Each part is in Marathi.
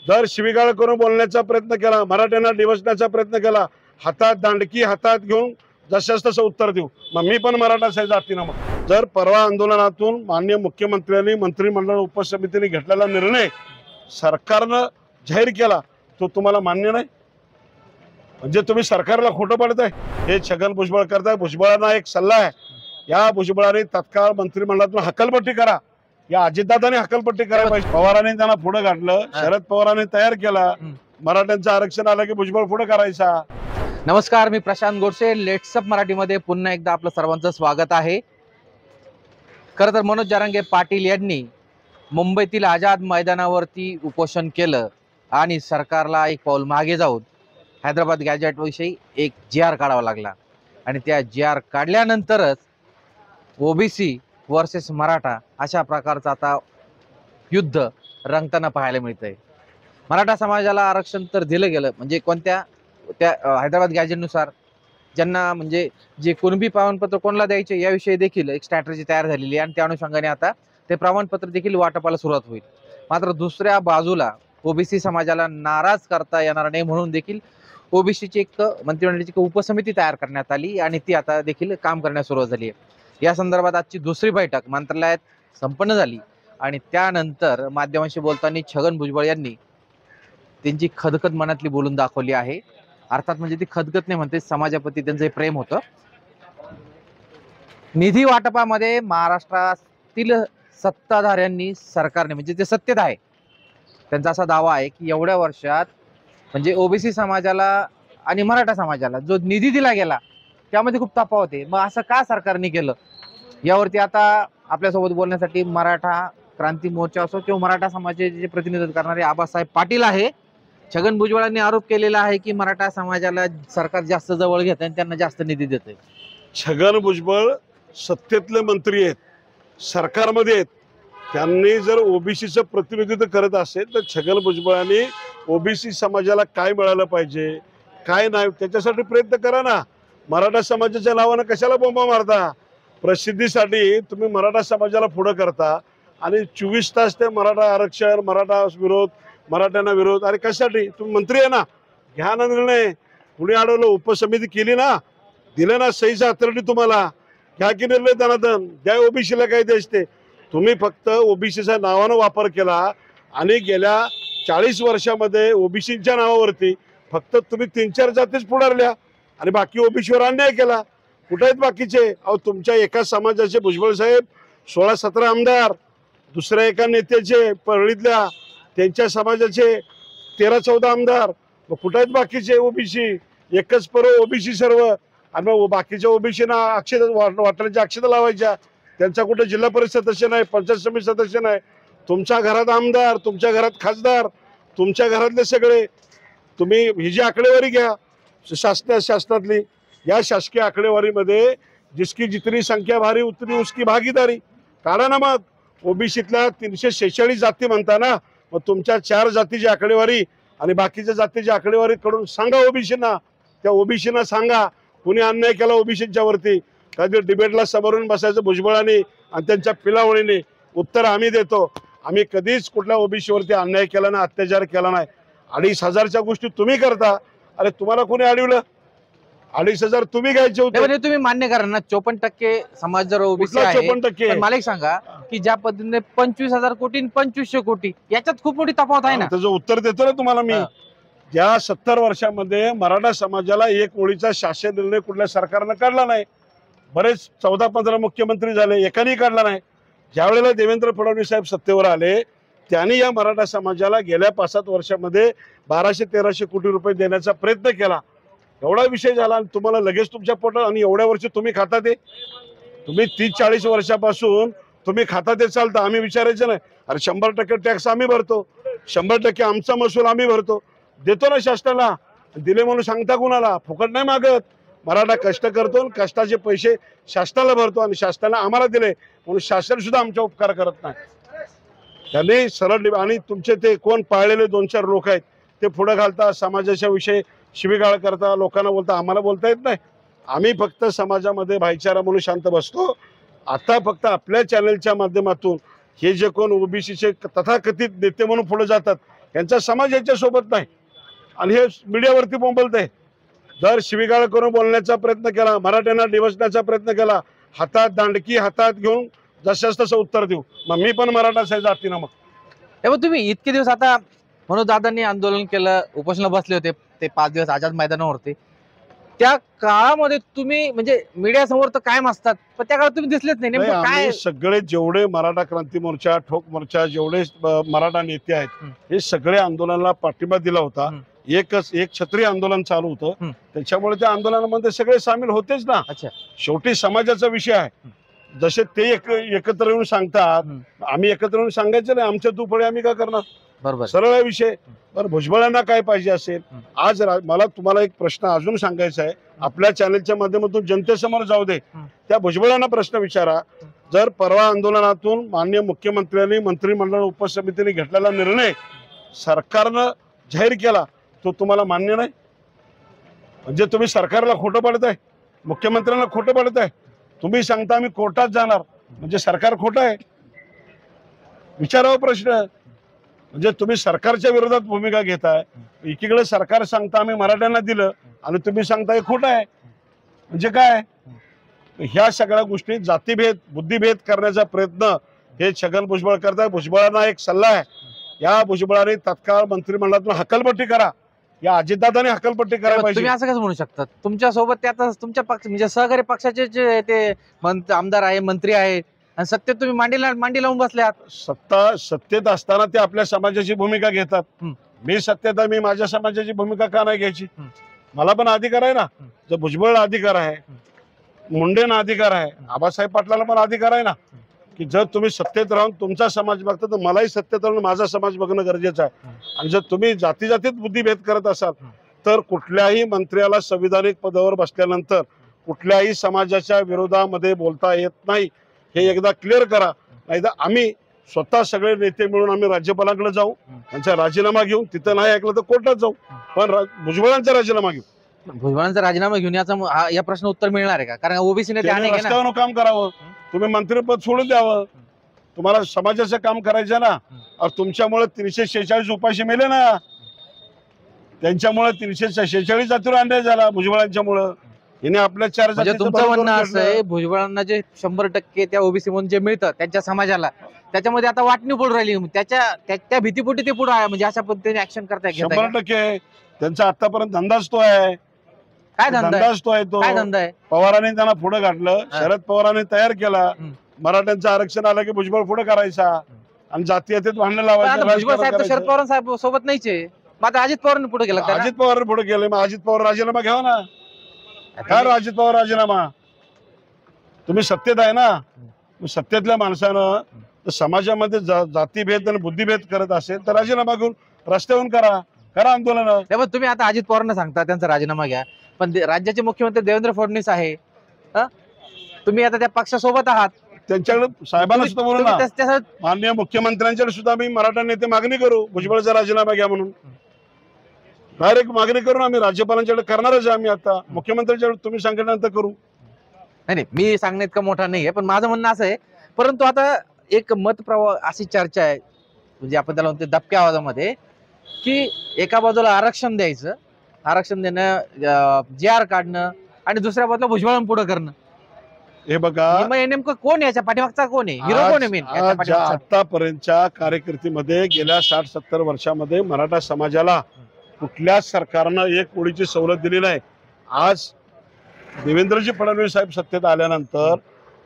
दर शिवीगाळ करून बोलण्याचा प्रयत्न केला, मराठ्यांना डिवचण्याचा प्रयत्न केला, हातात दांडकी हातात घेऊन जशास तसं उत्तर देऊ। मग मी पण मराठाच आहे जातीनं। मग जर परवा आंदोलनातून माननीय मुख्यमंत्र्यांनी मंत्रिमंडळ उपसमितीने घेतलेला निर्णय सरकारनं जाहीर केला तो तुम्हाला मान्य नाही, म्हणजे तुम्ही सरकारला खोटं पाडताय। हे छगन भुजबळ करताय। भुजबळांना एक सल्ला आहे, या भुजबळाने तत्काळ मंत्रिमंडळातून हकालपट्टी करा। या अजितदादांनी हकालपट्टी करायला पाहिजे। पवारांनी त्यांना पुढे गाठलं, शरद पवारांनी तयार केला, मराठ्यांचं आरक्षण आलं की भुजबळ पुढे करायचा। नमस्कार, मी प्रशांत गोडसे, लेट्सअप मराठीमध्ये पुन्हा एकदा आपलं सर्वांचं स्वागत आहे। खरं तर मनोज जरांगे पाटील यांनी मुंबईतील आझाद मैदानावरती उपोषण केलं आणि सरकारला एक पाऊल मागे जाऊन हैदराबाद गॅजेटविषयी एक जी.आर. काढावा लागला आणि त्या जी.आर. काढल्यानंतरच ओबीसी वर्सेस मराठा अशा प्रकारचं आता युद्ध रंगताना पाहायला मिळतंय। मराठा समाजाला आरक्षण तर दिलं गेलं, म्हणजे कोणत्या त्या हैदराबाद गॅजेटनुसार ज्यांना म्हणजे जे कुणबी प्रमाणपत्र कोणाला द्यायचे याविषयी देखील एक स्ट्रॅटेजी तयार झालेली आहे आणि त्या अनुषंगाने आता ते प्रमाणपत्र देखील वाटपाला सुरुवात होईल। मात्र दुसऱ्या बाजूला ओबीसी समाजाला नाराज करता येणार नाही म्हणून देखील ओबीसीची एक मंत्रिमंडळाची उपसमिती तयार करण्यात आली आणि ती आता देखील काम करण्यास सुरुवात झाली आहे। या संदर्भात आजची दुसरी बैठक मंत्रालयात संपन्न झाली आणि त्यानंतर माध्यमांशी बोलताना छगन भुजबळ यांनी त्यांची खदखद मनातली बोलून दाखवली आहे। अर्थात म्हणजे ती खदखद नाही म्हणते, समाजाप्रती त्यांचं प्रेम होतं। निधी वाटपामध्ये महाराष्ट्रातील सत्ताधाऱ्यांनी सरकारने म्हणजे ते सत्तेत आहे त्यांचा असा दावा आहे की एवढ्या वर्षात म्हणजे ओबीसी समाजाला आणि मराठा समाजाला जो निधी दिला गेला त्यामध्ये खूप तफावत आहे। मग असं का सरकारने केलं यावरती आता आपल्यासोबत बोलण्यासाठी मराठा क्रांती मोर्चा असो किंवा मराठा समाजाचे प्रतिनिधित्व करणारे आबासाहेब पाटील आहे। छगन भुजबळांनी आरोप केलेला आहे की मराठा समाजाला सरकार जास्त जवळ घेत आणि त्यांना जास्त निधी देते। छगन भुजबळ सत्तेतले मंत्री आहेत, सरकारमध्ये आहेत, त्यांनी जर ओबीसीचं प्रतिनिधित्व करत असेल तर छगन भुजबळांनी ओबीसी समाजाला काय मिळालं पाहिजे काय नाही त्याच्यासाठी प्रयत्न करा ना। मराठा समाजाच्या नावानं कशाला बोंबा मारता? प्रसिद्धीसाठी तुम्ही मराठा समाजाला पुढं करता आणि 24 तास ते मराठा आरक्षण, मराठा विरोध, मराठ्यांना विरोध। अरे कशासाठी? तुम्ही मंत्री आहे ना, घ्या ना निर्णय। कुणी अडवलं? उपसमिती केली ना, दिलं ना सहीचा अथॉरिटी तुम्हाला, घ्या की निर्णय दणादण द्या। ओबीसीला काय द्यायचे? तुम्ही फक्त ओबीसीच्या नावानं वापर केला आणि गेल्या 40 वर्षामध्ये ओबीसीच्या नावावरती फक्त तुम्ही 3-4 जातीच पुढारल्या आणि बाकी ओबीसीवर अन्याय केला। कुठे आहेत बाकीचे? अहो तुमच्या एका समाजाचे भुजबळ साहेब 16-17 आमदार, दुसऱ्या एका नेत्याचे परळीतल्या त्यांच्या समाजाचे 13-14 आमदार, मग कुठे आहेत बाकीचे ओबीसी? एकच पर्व ओबीसी सर्व, आणि मग बाकीच्या ओबीसीना अक्षता वाटण्याच्या अक्षता लावायच्या। त्यांचा कुठे जिल्हा परिषद सदस्य नाही, पंचायत समिती सदस्य नाही। तुमच्या घरात आमदार, तुमच्या घरात खासदार, तुमच्या घरातले सगळे तुम्ही ही जी आकडेवारी घ्या शासनातली, या शासकीय आकडेवारीमध्ये जिसकी जितनी संख्या भारी उतनी उसकी भागीदारी काढा ना। मग ओबीसीतल्या 346 जाती म्हणता ना, मग तुमच्या 4 जातीची आकडेवारी आणि बाकीच्या जातीची आकडेवारी कडून सांगा ओबीसीना। त्या ओबीसीना सांगा कुणी अन्याय केला ओबीसीच्या वरती। कधी डिबेटला समोरून बसायचं भुजबळांनी आणि त्यांच्या पिलावळीने, उत्तर आम्ही देतो। आम्ही कधीच कुठल्या ओबीसीवरती अन्याय केला नाही, अत्याचार केला नाही। 2,500च्या गोष्टी तुम्ही करता। अरे तुम्हाला कोणी अडवलं? 2,500 तुम्ही घ्यायचे होते। तुम्ही मान्य करा ना 54% समाज जर ओबीसी आहे, 54%, मला एक सांगा की ज्या पद्धतीने 25,000 कोटी 2500 कोटी याच्यात खूप मोठी तफावत आहे ना। त्याचं उत्तर देतो ना तुम्हाला मी। या 70 वर्षामध्ये मराठा समाजाला एक ओळीचा शासन निर्णय कुठल्या सरकारनं काढला नाही। बरेच 14-15 मुख्यमंत्री झाले, एकाने काढला नाही। ज्या वेळेला देवेंद्र फडणवीस साहेब सत्तेवर आले त्यांनी या मराठा समाजाला गेल्या 5-7 वर्षामध्ये 1200-1300 कोटी रुपये देण्याचा प्रयत्न केला। एवढा विषय झाला आणि तुम्हाला लगेच तुमच्या पोटात, आणि एवढ्या वर्षी तुम्ही खाता ते, तुम्ही 30-40 वर्षापासून तुम्ही खाता ते चालतं। आम्ही विचारायचं नाही, अरे 100% टॅक्स आम्ही भरतो, 100% आमचा महसूल आम्ही भरतो, देतो ना शासनाला। दिले म्हणून सांगता कुणाला? फुकट नाही मागत। मराठा कष्ट करतो, कष्टाचे पैसे शासनाला भरतो आणि शासनाला आम्हाला दिले म्हणून शासन सुद्धा आमचा उपकार करत नाही। त्यांनी सरळ, आणि तुमचे ते कोण पाळलेले 2-4 लोक आहेत ते पुढे घालता, समाजाच्या विषयी शिवीगाळ करता, लोकांना बोलता। आम्हाला बोलता येत नाही। आम्ही फक्त समाजामध्ये भाईचारा म्हणून शांत बसतो। आता फक्त आपल्या चॅनलच्या माध्यमातून हे जे कोण ओबीसीचे तथाकथित नेते म्हणून पुढे जातात यांचा समाज याच्या सोबत नाही आणि हे मीडियावरती बोंबलतंय. जर शिवीगाळ करून बोलण्याचा प्रयत्न केला, मराठ्यांना डिवचण्याचा प्रयत्न केला, हातात दांडकी हातात घेऊन जशाच तसं उत्तर देऊ. मग मी पण मराठाच आहे जातीनं. मग तेव्हा तुम्ही इतके दिवस आता मनोज दादांनी आंदोलन केलं, उपोषणाला बसले होते ते 5 दिवस आझाद मैदानावरती, त्या काळामध्ये तुम्ही म्हणजे मीडिया समोर तर कायम असतात, पण त्या काळात तुम्ही दिसलेच नाही. नेमकं काय? आम्ही सगळे जेवढे मराठा क्रांती मोर्चा, ठोक मोर्चा, जेवढे मराठा नेते आहेत, हे सगळे आंदोलनाला पाठिंबा दिला होता. एक छत्री आंदोलन चालू होतं, त्याच्यामुळे त्या आंदोलनामध्ये सगळे सामील होतेच ना. अच्छा, शेवटी समाजाचा विषय आहे. जसे ते एकत्र येऊन सांगतात, आम्ही एकत्र येऊन सांगायचं नाही. आमच्या तू पुढे आम्ही काय करणार? बरोबर, सरळ आहे विषय. बरं, भुजबळांना काय पाहिजे असेल? आज मला तुम्हाला एक प्रश्न अजून सांगायचा आहे, आपल्या चॅनलच्या माध्यमातून जनतेसमोर जाऊ दे. त्या भुजबळांना प्रश्न विचारा, जर परवा आंदोलनातून माननीय मुख्यमंत्र्यांनी मंत्रिमंडळ उपसमितीने घेतलेला निर्णय सरकारनं जाहीर केला, तो तुम्हाला मान्य नाही? म्हणजे तुम्ही सरकारला खोटं पाडताय, मुख्यमंत्र्यांना खोटं पाडताय. तुम्ही सांगता आम्ही कोर्टात जाणार, म्हणजे सरकार खोटं आहे? विचारावा प्रश्न. म्हणजे तुम्ही सरकारच्या विरोधात भूमिका घेताय. एकीकडे सरकार सांगता आम्ही मराठ्यांना दिलं आणि तुम्ही सांगताय खोटं आहे. म्हणजे काय? ह्या सगळ्या गोष्टी जातीभेद, बुद्धिभेद करण्याचा प्रयत्न हे छगन भुजबळ करताय. भुजबळांना एक सल्ला आहे, या भुजबळाने तत्काळ मंत्रिमंडळातून हकलपट्टी करा. या अजितदादाने हकलपट्टी करायला पाहिजे. तुम्ही असं कसं म्हणू शकता? तुमच्या सोबत ते आता तुमच्या पक्ष म्हणजे सहकारी पक्षाचे जे ते आमदार आहे, मंत्री आहेत, आणि सत्तेत तुम्ही मांडी लावून बसले आहात. सत्तेत असताना ते आपल्या समाजाची भूमिका घेतात. मी सत्तेत आहे, मी माझ्या समाजाची भूमिका का नाही घ्यायची? मला पण अधिकार आहे ना. जर भुजबळला अधिकार आहे, मुंडेंना अधिकार आहे, आबासाहेब पाटलाला पण अधिकार आहे ना, की जर तुम्ही सत्तेत राहून तुमचा समाज बघता तर मलाही सत्तेत राहून माझा समाज बघणं गरजेचं आहे. आणि जर तुम्ही जातीत बुद्धिभेद करत असाल तर कुठल्याही मंत्र्याला संविधानिक पदावर बसल्यानंतर कुठल्याही समाजाच्या विरोधामध्ये बोलता येत नाही. हे एकदा क्लिअर करा. नाही तर आम्ही स्वतः सगळे नेते मिळून आम्ही राज्यपालांकडे जाऊ, त्यांचा राजीनामा घेऊन, तिथं नाही ऐकलं तर कोर्टात जाऊ, पण भुजबळांचा राजीनामा घेऊ. भुजबळांचा राजीनामा घेऊन या प्रश्न उत्तर मिळणार आहे का? कारण ओबीसी ने रस्त्यावर काम करावं, तुम्ही मंत्रिपद सोडून द्यावं. तुम्हाला समाजाचं काम करायचं ना. तुमच्यामुळे 346 उपाशी मेले ना, त्यांच्यामुळे 346 जातीवर अन्याय झाला भुजबळांच्यामुळं. हिने आपल्या 4 म्हणजे तुमचं म्हणणं असं आहे, भुजबळांना जे 100% त्या ओबीसी म्हणून जे मिळतं त्यांच्या समाजाला, त्याच्यामध्ये आता वाटणी पडून राहिली. त्या भीतीपोटी ते पुढे म्हणजे अशा पद्धतीने ऍक्शन करताय. 100% त्यांचा आतापर्यंत धंदाच तो आहे. काय धंदा आहे तो? काय धंदा आहे? पवारांनी त्यांना पुढे घातलं, शरद पवारांनी तयार केला. मराठ्यांचं आरक्षण आलं की भुजबळ पुढे करायचा आणि जातीयतेत भांडण लावायचं. भुजबळ साहेब शरद पवार सोबत नाहीचे, मग अजित पवारांनी पुढे गेला. अजित पवार पुढे गेले, मग अजित पवार राजीनामा घ्यावा ना. काय अजित पवार राजीनामा? तुम्ही सत्तेत आहे ना. सत्तेतल्या माणसानं समाजामध्ये जातीभेद आणि बुद्धिभेद करत असेल तर राजीनामा घेऊन रस्त्यावरून करा आंदोलन. तुम्ही आता अजित पवारांना सांगता त्यांचा राजीनामा घ्या, पण राज्याचे मुख्यमंत्री देवेंद्र फडणवीस आहे, तुम्ही आता त्या पक्षासोबत आहात. त्यांच्याकडे साहेबांना सुद्धा बोलू ना, माननीय मुख्यमंत्र्यांच्याकडे सुद्धा आम्ही मराठा नेते मागणी करू भुजबळचा राजीनामा घ्या म्हणून. डायरेक्ट मागणी करून आम्ही राज्यपालांच्याकडे करणारच आहे. आम्ही आता मुख्यमंत्र्यांच्याकडे तुम्ही सांगितल्यानंतर करू. नाही, मी सांगण्यात इतका मोठा नाहीये, पण माझं म्हणणं असं आहे. परंतु आता एक मतप्रवाह अशी चर्चा आहे, म्हणजे आपण त्याला म्हणतो दबक्या आवाजामध्ये, की एका बाजूला आरक्षण द्यायचं, आरक्षण देणं, JR काढणं, आणि दुसऱ्या बाजूला भुजबळ पुढे करणं. हे बघा, नेमकं कोण याच्या पाठीमागचा कोण आहे? हिरो कोण आहे मेन? आतापर्यंतच्या कारकिर्दीमध्ये गेल्या 60-70 वर्षामध्ये मराठा समाजाला कुठल्याच सरकारनं एक ओळीची सवलत दिली नाही. आज देवेंद्रजी फडणवीस साहेब सत्तेत आल्यानंतर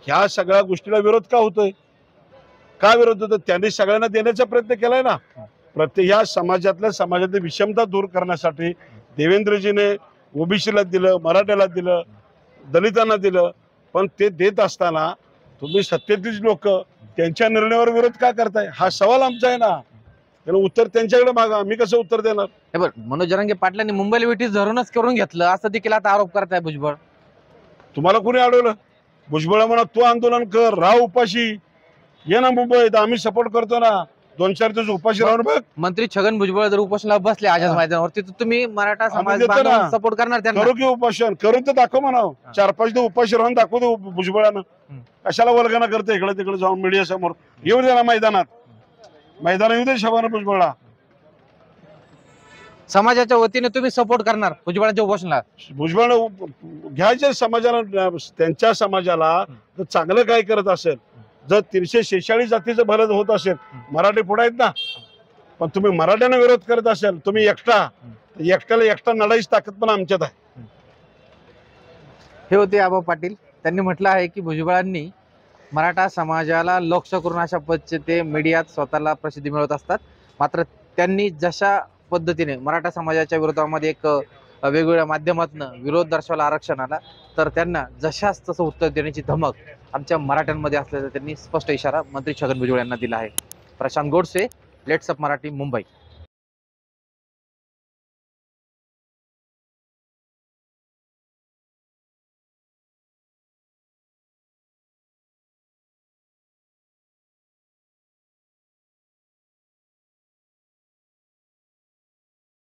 ह्या सगळ्या गोष्टीला विरोध का होतोय? का विरोध होतो? त्यांनी सगळ्यांना देण्याचा प्रयत्न केलाय ना. ह्या समाजातली विषमता दूर करण्यासाठी देवेंद्रजीने ओबीसीला दिलं, मराठ्याला दिलं, दलितांना दिलं. पण ते देत असताना तुम्ही सत्तेतलीच लोक त्यांच्या निर्णयावर विरोध का करताय? हा सवाल आमचा आहे ना. त्याला उत्तर त्यांच्याकडे मागा, मी कसं उत्तर देणार? मनोज जरांगे पाटलांनी मुंबईला विटीस धरूनच करून घेतलं असं देखील आता आरोप करताय भुजबळ. तुम्हाला कोणी अडवलं? भुजबळ म्हणा तू आंदोलन कर, राह उपाशी, ये ना मुंबईत, आम्ही सपोर्ट करतो ना. 2-4 दिवस उपाशी राहून बघ. मंत्री छगन भुजबळ जर उपोषणाला बसले आझाद मैदानावरती, तर तुम्ही मराठा समाज सपोर्ट करणार त्यांना? करू की उपोषण? करून तर दाखव म्हणाव. 4-5 दिवस उपाशी राहून दाखवू दे भुजबळानं. कशाला वल्गना करते इकडे तिकडे जाऊन मीडिया समोर? येऊ दे ना मैदानात, मैदान येऊ दे शबाना भुजबळला. समाजाच्या वतीने तुम्ही सपोर्ट करणार भुजबळांच्या उपोषणाला? भुजबळ घ्यायचे समाजाला, त्यांच्या समाजाला जर चांगलं काय करत असेल, जर 346 जातीचं भलं होत असेल, मराठी पुढे आहेत ना, पण तुम्ही मराठ्यांना विरोध करत असेल, तुम्ही एकट्याला एकटा लढाईची ताकद पण आमच्यात आहे. हे होते आबा पाटील. त्यांनी म्हटलं आहे की भुजबळांनी मराठा समाजाला लक्ष करून अशा पद्धतीने मीडियात स्वतःला प्रसिद्धी मिळवत असतात. मात्र त्यांनी जशा पद्धतीने मराठा समाजाच्या विरोधामध्ये एक वेगवेगळ्या माध्यमातून विरोध दर्शवला आरक्षणाला, तर त्यांना जशाच तसं उत्तर देण्याची धमक आमच्या मराठ्यांमध्ये असल्याचा त्यांनी स्पष्ट इशारा मंत्री छगन भुजबळ यांना दिला आहे. Prashant Godse, let's up Marathi, Mumbai.